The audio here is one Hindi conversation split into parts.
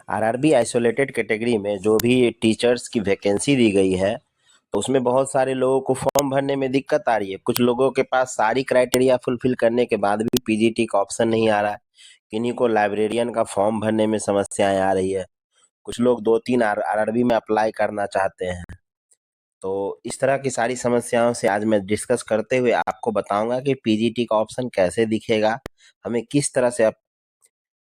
आरआरबी आइसोलेटेड कैटेगरी में जो भी टीचर्स की वैकेंसी दी गई है, तो उसमें बहुत सारे लोगों को फॉर्म भरने में दिक्कत आ रही है। कुछ लोगों के पास सारी क्राइटेरिया फुलफिल करने के बाद भी पीजीटी का ऑप्शन नहीं आ रहा है। किन्हीं को लाइब्रेरियन का फॉर्म भरने में समस्याएं आ रही है। कुछ लोग 2-3 आरआरबी में अप्लाई करना चाहते हैं। तो इस तरह की सारी समस्याओं से आज मैं डिस्कस करते हुए आपको बताऊंगा कि पीजीटी का ऑप्शन कैसे दिखेगा, हमें किस तरह से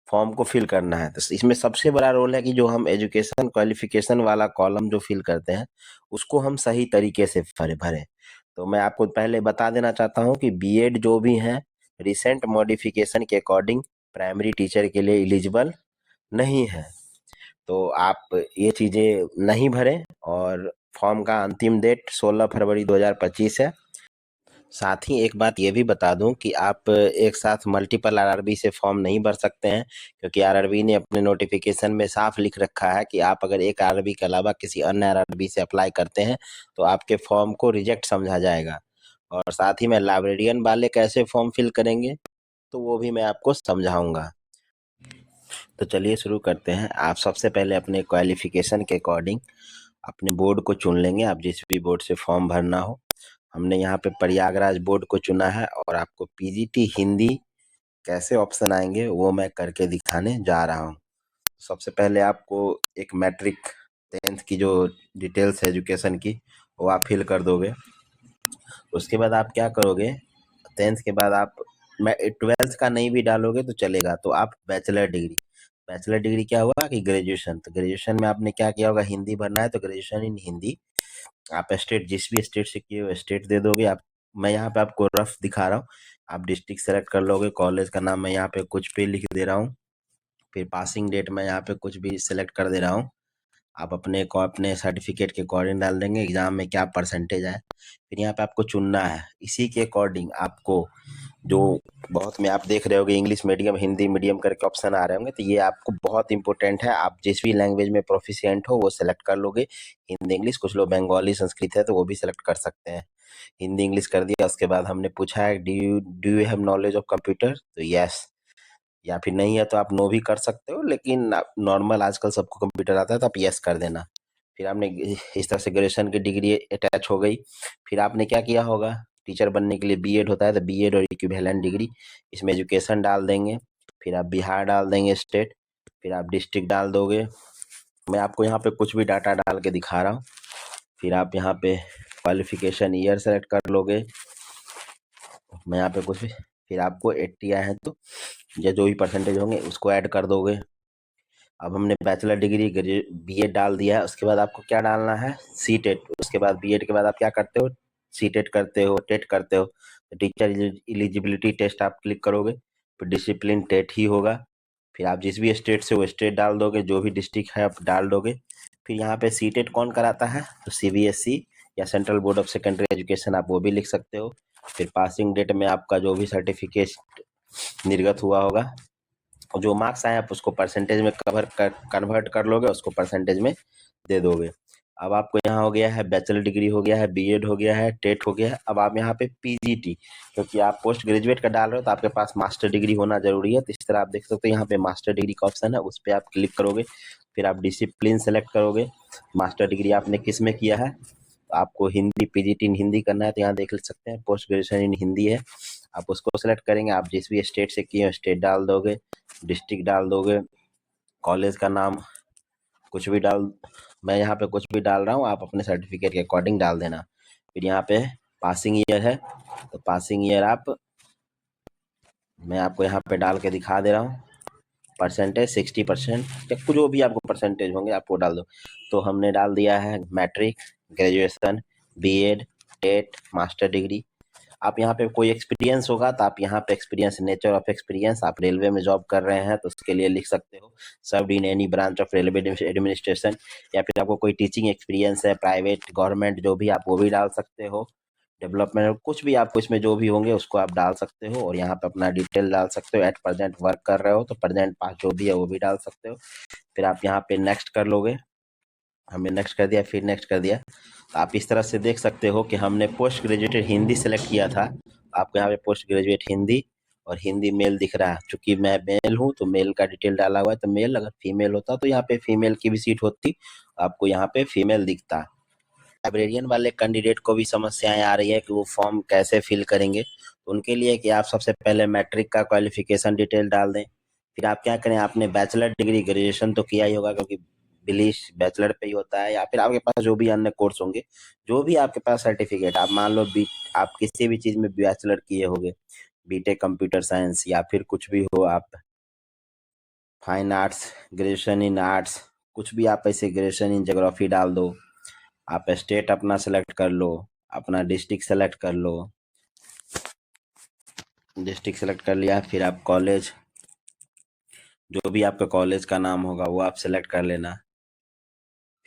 फॉर्म को फिल करना है। तो इसमें सबसे बड़ा रोल है कि जो हम एजुकेशन क्वालिफिकेशन वाला कॉलम जो फिल करते हैं, उसको हम सही तरीके से भरें। तो मैं आपको पहले बता देना चाहता हूं कि बीएड जो भी हैं, रिसेंट मॉडिफिकेशन के अकॉर्डिंग प्राइमरी टीचर के लिए एलिजिबल नहीं है। तो आप ये चीज़ें नहीं भरें। और फॉर्म का अंतिम डेट 16 फरवरी 2025 है। साथ ही एक बात ये भी बता दूं कि आप एक साथ मल्टीपल आरआरबी से फॉर्म नहीं भर सकते हैं, क्योंकि आरआरबी ने अपने नोटिफिकेशन में साफ लिख रखा है कि आप अगर एक आरआरबी के अलावा किसी अन्य आरआरबी से अप्लाई करते हैं तो आपके फॉर्म को रिजेक्ट समझा जाएगा। और साथ ही मैं लाइब्रेरियन वाले कैसे फॉर्म फिल करेंगे तो वो भी मैं आपको समझाऊंगा। तो चलिए शुरू करते हैं। आप सबसे पहले अपने क्वालिफिकेशन के अकॉर्डिंग अपने बोर्ड को चुन लेंगे, आप जिस भी बोर्ड से फॉर्म भरना हो। हमने यहाँ पे प्रयागराज बोर्ड को चुना है और आपको पीजीटी हिंदी कैसे ऑप्शन आएंगे वो मैं करके दिखाने जा रहा हूँ। सबसे पहले आपको एक मैट्रिक 10th की जो डिटेल्स है एजुकेशन की, वो आप फिल कर दोगे। उसके बाद आप क्या करोगे, 10th के बाद आप 12th का नहीं भी डालोगे तो चलेगा, तो आप बैचलर डिग्री क्या हुआ कि ग्रेजुएशन। तो ग्रेजुएशन में आपने क्या किया होगा, हिंदी भरना है तो ग्रेजुएशन इन हिंदी। आप स्टेट जिस भी स्टेट से किए हो स्टेट दे दोगे आप। मैं यहाँ पे आपको रफ दिखा रहा हूँ, आप डिस्ट्रिक्ट सेलेक्ट कर लोगे। कॉलेज का नाम मैं यहाँ पे कुछ भी लिख दे रहा हूँ। फिर पासिंग डेट मैं यहाँ पे कुछ भी सिलेक्ट कर दे रहा हूँ। आप अपने सर्टिफिकेट के अकॉर्डिंग डाल देंगे, एग्जाम में क्या परसेंटेज आए। फिर यहाँ पे आपको चुनना है, इसी के अकॉर्डिंग आपको जो बहुत में आप देख रहे होगे इंग्लिश मीडियम हिंदी मीडियम करके ऑप्शन आ रहे होंगे, तो ये आपको बहुत इंपॉर्टेंट है। आप जिस भी लैंग्वेज में प्रोफिशिएंट हो वो सेलेक्ट कर लोगे, हिंदी इंग्लिश। कुछ लोग बंगाली संस्कृत है तो वो भी सेलेक्ट कर सकते हैं। हिंदी इंग्लिश कर दिया। उसके बाद हमने पूछा है do you have knowledge of computer, तो यस। या फिर नहीं है तो आप नो भी कर सकते हो, लेकिन नॉर्मल आजकल सबको कंप्यूटर आता है तो आप यस कर देना। फिर आपने इस तरह से ग्रेजुएशन की डिग्री अटैच हो गई। फिर आपने क्या किया होगा, टीचर बनने के लिए बीएड होता है तो बीएड और इक्विवेलेंट डिग्री, इसमें एजुकेशन डाल देंगे। फिर आप बिहार डाल देंगे स्टेट। फिर आप डिस्ट्रिक्ट डाल दोगे। मैं आपको यहाँ पे कुछ भी डाटा डाल के दिखा रहा हूँ। फिर आप यहाँ पे क्वालिफिकेशन ईयर सेलेक्ट कर लोगे। मैं यहाँ पे कुछ भी, फिर आपको 80 आए हैं तो जो भी परसेंटेज होंगे उसको ऐड कर दोगे। अब हमने बैचलर डिग्री बीएड डाल दिया है। उसके बाद आपको क्या डालना है, सी टेट। उसके बाद बीएड के बाद आप क्या करते हो, सी टेट करते हो, टेट करते हो। तो टीचर एलिजिबिलिटी टेस्ट आप क्लिक करोगे, फिर डिसिप्लिन टेट ही होगा। फिर आप जिस भी स्टेट से वो स्टेट डाल दोगे, जो भी डिस्ट्रिक्ट है आप डाल दोगे। फिर यहाँ पे सी टेट कौन कराता है, तो सीबीएसई या central board of secondary education, आप वो भी लिख सकते हो। फिर पासिंग डेट में आपका जो भी सर्टिफिकेट निर्गत हुआ होगा, जो मार्क्स आए आप उसको परसेंटेज में कन्वर्ट कर लोगे, उसको परसेंटेज में दे दोगे। अब आपको यहाँ हो गया है बैचलर डिग्री, हो गया है बीएड, हो गया है टेट, हो गया है। अब आप यहाँ पे पीजीटी, क्योंकि आप पोस्ट ग्रेजुएट का डाल रहे हो तो आपके पास मास्टर डिग्री होना जरूरी है। तो इस तरह आप देख सकते हो यहाँ पे मास्टर डिग्री का ऑप्शन है, उस पर आप क्लिक करोगे। फिर आप डिसिप्लिन सेलेक्ट करोगे। मास्टर डिग्री आपने किस में किया है, तो आपको हिंदी पीजीटी इन हिंदी करना है, तो यहाँ देख सकते हैं पोस्ट ग्रेजुएशन इन हिंदी है। आप उसको सेलेक्ट करेंगे। आप जिस भी स्टेट से किए हो स्टेट डाल दोगे, डिस्ट्रिक्ट डाल दोगे, कॉलेज का नाम कुछ भी डाल, मैं यहाँ पे कुछ भी डाल रहा हूँ, आप अपने सर्टिफिकेट के अकॉर्डिंग डाल देना। फिर यहाँ पे पासिंग ईयर है तो पासिंग ईयर आप, मैं आपको यहाँ पे डाल के दिखा दे रहा हूँ। परसेंटेज 60% या जो भी आपको परसेंटेज होंगे आप वो डाल दो। तो हमने डाल दिया है matric, graduation, BEd, TET, master degree. आप यहाँ पे कोई एक्सपीरियंस होगा तो आप यहाँ पे एक्सपीरियंस, नेचर ऑफ एक्सपीरियंस, आप रेलवे में जॉब कर रहे हैं तो उसके लिए लिख सकते हो served in any branch of railway administration. या फिर आपको कोई टीचिंग एक्सपीरियंस है, प्राइवेट गवर्नमेंट जो भी, आप वो भी डाल सकते हो। डेवलपमेंट कुछ भी आपको इसमें जो भी होंगे उसको आप डाल सकते हो। और यहाँ पे अपना डिटेल डाल सकते हो। एट प्रेजेंट वर्क कर रहे हो तो प्रेजेंट पास जो भी है वो भी डाल सकते हो। फिर आप यहाँ पे नेक्स्ट कर लोगे। हमने नेक्स्ट कर दिया, फिर नेक्स्ट कर दिया। तो आप इस तरह से देख सकते हो कि हमने पोस्ट ग्रेजुएट हिंदी सेलेक्ट किया था, आपको यहाँ पे पोस्ट ग्रेजुएट हिंदी और हिंदी मेल दिख रहा है। चूंकि मैं मेल हूँ तो मेल का डिटेल डाला हुआ है, तो मेल। अगर फीमेल होता तो यहाँ पे फीमेल की भी सीट होती, आपको यहाँ पे फीमेल दिखता। लाइब्रेरियन वाले कैंडिडेट को भी समस्याएं आ रही है कि वो फॉर्म कैसे फिल करेंगे। तो उनके लिए कि आप सबसे पहले मैट्रिक का क्वालिफिकेशन डिटेल डाल दें। फिर आप क्या करें, आपने बैचलर डिग्री ग्रेजुएशन तो किया ही होगा, क्योंकि बिलीश बैचलर पे ही होता है, या फिर आपके पास जो भी अन्य कोर्स होंगे, जो भी आपके पास सर्टिफिकेट, आप मान लो आप किसी भी चीज में बैचलर किए होंगे, बीटेक कंप्यूटर साइंस या फिर कुछ भी हो, आप fine arts, graduation in arts, कुछ भी आप ऐसे ग्रेजुएशन इन ज्योग्राफी डाल दो। आप स्टेट अपना सेलेक्ट कर लो, अपना डिस्ट्रिक्ट सेलेक्ट कर लो। डिस्ट्रिक्ट सेलेक्ट कर लिया, फिर आप कॉलेज, जो भी आपका कॉलेज का नाम होगा वो आप सेलेक्ट कर लेना।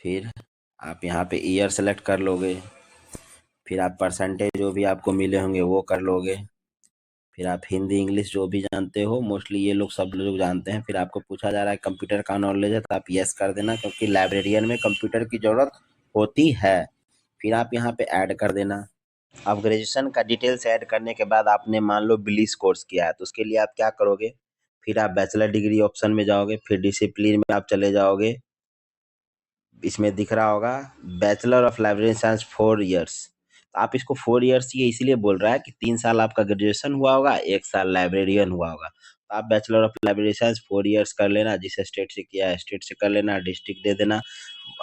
फिर आप यहाँ पे ईयर सेलेक्ट कर लोगे। फिर आप परसेंटेज जो भी आपको मिले होंगे वो कर लोगे। फिर आप हिंदी इंग्लिश जो भी जानते हो, मोस्टली ये लोग सब लोग जानते हैं। फिर आपको पूछा जा रहा है कंप्यूटर का नॉलेज है, तो आप यस कर देना, क्योंकि लाइब्रेरियन में कंप्यूटर की ज़रूरत होती है। फिर आप यहाँ पे ऐड कर देना। अब ग्रेजुएशन का डिटेल्स ऐड करने के बाद आपने मान लो बिलीस कोर्स किया है, तो उसके लिए आप क्या करोगे, फिर आप बैचलर डिग्री ऑप्शन में जाओगे, फिर डिसिप्लिन में आप चले जाओगे। इसमें दिख रहा होगा bachelor of library science 4 years. तो आप इसको 4 इयर्स ये इसीलिए बोल रहा है कि 3 साल आपका ग्रेजुएशन हुआ होगा, 1 साल लाइब्रेरियन हुआ होगा। तो आप bachelor of library science 4 years कर लेना, जिस स्टेट से किया है स्टेट से कर लेना, डिस्ट्रिक्ट दे देना।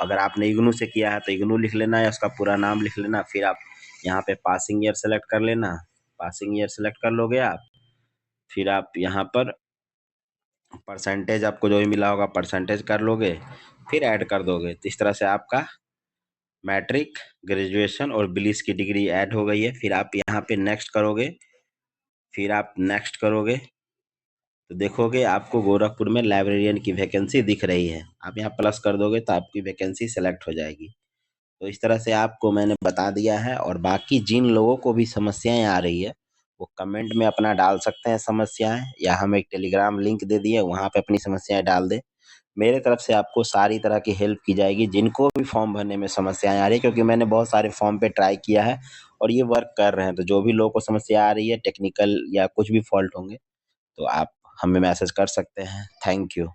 अगर आपने इग्नू से किया है तो इग्नू लिख लेना या उसका पूरा नाम लिख लेना। फिर आप यहाँ पे पासिंग ईयर सेलेक्ट कर लेना। पासिंग ईयर सेलेक्ट कर लोगे आप। फिर आप यहाँ पर परसेंटेज आपको जो भी मिला होगा परसेंटेज कर लोगे, फिर ऐड कर दोगे। तो इस तरह से आपका मैट्रिक, ग्रेजुएशन और बिलीस की डिग्री ऐड हो गई है। फिर आप यहाँ पे नेक्स्ट करोगे। फिर आप नेक्स्ट करोगे तो देखोगे आपको गोरखपुर में लाइब्रेरियन की वैकेंसी दिख रही है। आप यहाँ प्लस कर दोगे तो आपकी वैकेंसी सेलेक्ट हो जाएगी। तो इस तरह से आपको मैंने बता दिया है। और बाकी जिन लोगों को भी समस्याएं आ रही है, वो कमेंट में अपना डाल सकते हैं समस्याएं, या हम एक टेलीग्राम लिंक दे दिए, वहाँ पे अपनी समस्याएं डाल दें। मेरे तरफ से आपको सारी तरह की हेल्प की जाएगी, जिनको भी फॉर्म भरने में समस्याएं आ रही है, क्योंकि मैंने बहुत सारे फॉर्म पे ट्राई किया है और ये वर्क कर रहे हैं। तो जो भी लोगों को समस्या आ रही है, टेक्निकल या कुछ भी फॉल्ट होंगे, तो आप हमें मैसेज कर सकते हैं। Thank you.